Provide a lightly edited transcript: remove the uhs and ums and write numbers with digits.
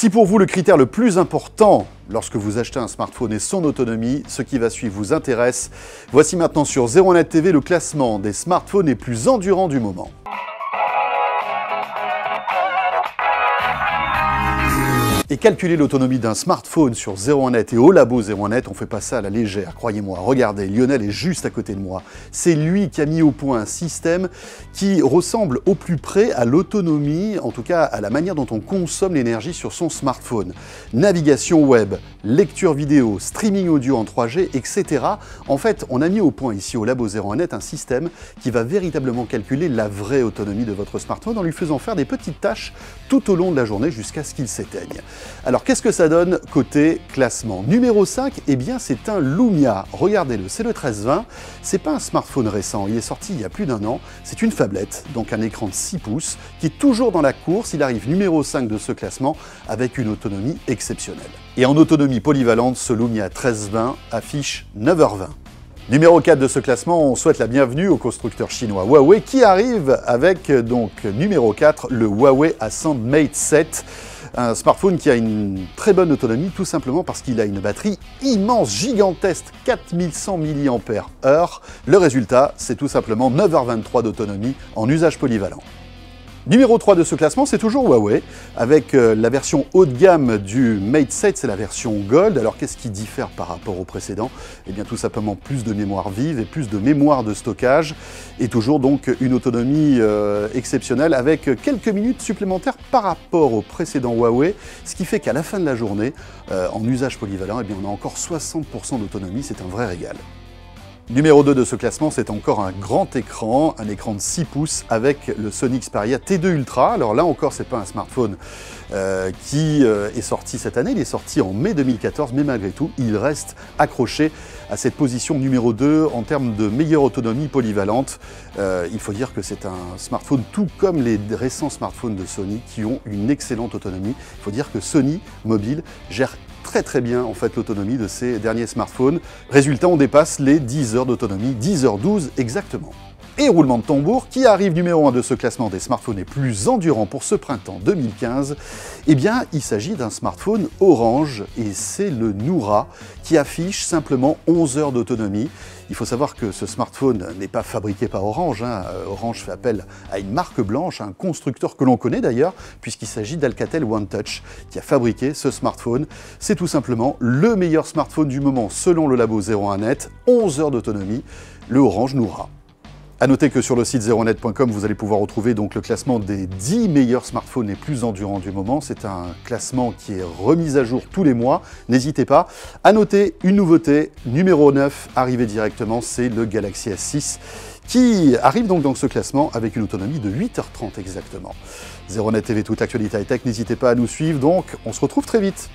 Si pour vous le critère le plus important lorsque vous achetez un smartphone est son autonomie, ce qui va suivre vous intéresse, voici maintenant sur 01net TV le classement des smartphones les plus endurants du moment. Et calculer l'autonomie d'un smartphone sur 01net et au labo 01net, on fait pas ça à la légère, croyez-moi. Regardez, Lionel est juste à côté de moi. C'est lui qui a mis au point un système qui ressemble au plus près à l'autonomie, en tout cas à la manière dont on consomme l'énergie sur son smartphone. Navigation web, lecture vidéo, streaming audio en 3G, etc. En fait, on a mis au point ici au labo 01net un système qui va véritablement calculer la vraie autonomie de votre smartphone en lui faisant faire des petites tâches tout au long de la journée jusqu'à ce qu'il s'éteigne. Alors qu'est-ce que ça donne côté classement? Numéro 5, eh bien c'est un Lumia. Regardez-le, c'est le 1320. C'est pas un smartphone récent, il est sorti il y a plus d'1 an. C'est une phablette, donc un écran de 6 pouces, qui est toujours dans la course. Il arrive numéro 5 de ce classement avec une autonomie exceptionnelle. Et en autonomie polyvalente, ce Lumia 1320 affiche 9h20. Numéro 4 de ce classement, on souhaite la bienvenue au constructeur chinois Huawei qui arrive avec donc numéro 4, le Huawei Ascend Mate 7. Un smartphone qui a une très bonne autonomie tout simplement parce qu'il a une batterie immense, gigantesque, 4100 mAh. Le résultat, c'est tout simplement 9h23 d'autonomie en usage polyvalent. Numéro 3 de ce classement, c'est toujours Huawei, avec la version haut de gamme du Mate 7, c'est la version Gold. Alors qu'est-ce qui diffère par rapport au précédent? Eh bien tout simplement plus de mémoire vive et plus de mémoire de stockage, et toujours donc une autonomie exceptionnelle avec quelques minutes supplémentaires par rapport au précédent Huawei, ce qui fait qu'à la fin de la journée, en usage polyvalent, eh bien, on a encore 60% d'autonomie, c'est un vrai régal. Numéro 2 de ce classement, c'est encore un grand écran, un écran de 6 pouces avec le Sony Xperia T2 Ultra. Alors là encore, c'est pas un smartphone qui est sorti cette année, il est sorti en mai 2014, mais malgré tout, il reste accroché à cette position numéro 2 en termes de meilleure autonomie polyvalente. Il faut dire que c'est un smartphone tout comme les récents smartphones de Sony qui ont une excellente autonomie. Il faut dire que Sony Mobile gère très bien en fait l'autonomie de ces derniers smartphones. Résultat, on dépasse les 10 heures d'autonomie, 10h12 exactement. Et roulement de tambour, qui arrive numéro 1 de ce classement des smartphones les plus endurants pour ce printemps 2015, eh bien il s'agit d'un smartphone Orange et c'est le Noura qui affiche simplement 11 heures d'autonomie. Il faut savoir que ce smartphone n'est pas fabriqué par Orange. Orange fait appel à une marque blanche, un constructeur que l'on connaît d'ailleurs, puisqu'il s'agit d'Alcatel One Touch qui a fabriqué ce smartphone. C'est tout simplement le meilleur smartphone du moment selon le labo 01net, 11 heures d'autonomie, le Orange Noura. A noter que sur le site 01net.com, vous allez pouvoir retrouver donc le classement des 10 meilleurs smartphones les plus endurants du moment. C'est un classement qui est remis à jour tous les mois. N'hésitez pas. À noter une nouveauté, numéro 9, arrivé directement, c'est le Galaxy S6 qui arrive donc dans ce classement avec une autonomie de 8h30 exactement. 01net TV, toute l'actualité high-tech, n'hésitez pas à nous suivre. Donc, on se retrouve très vite.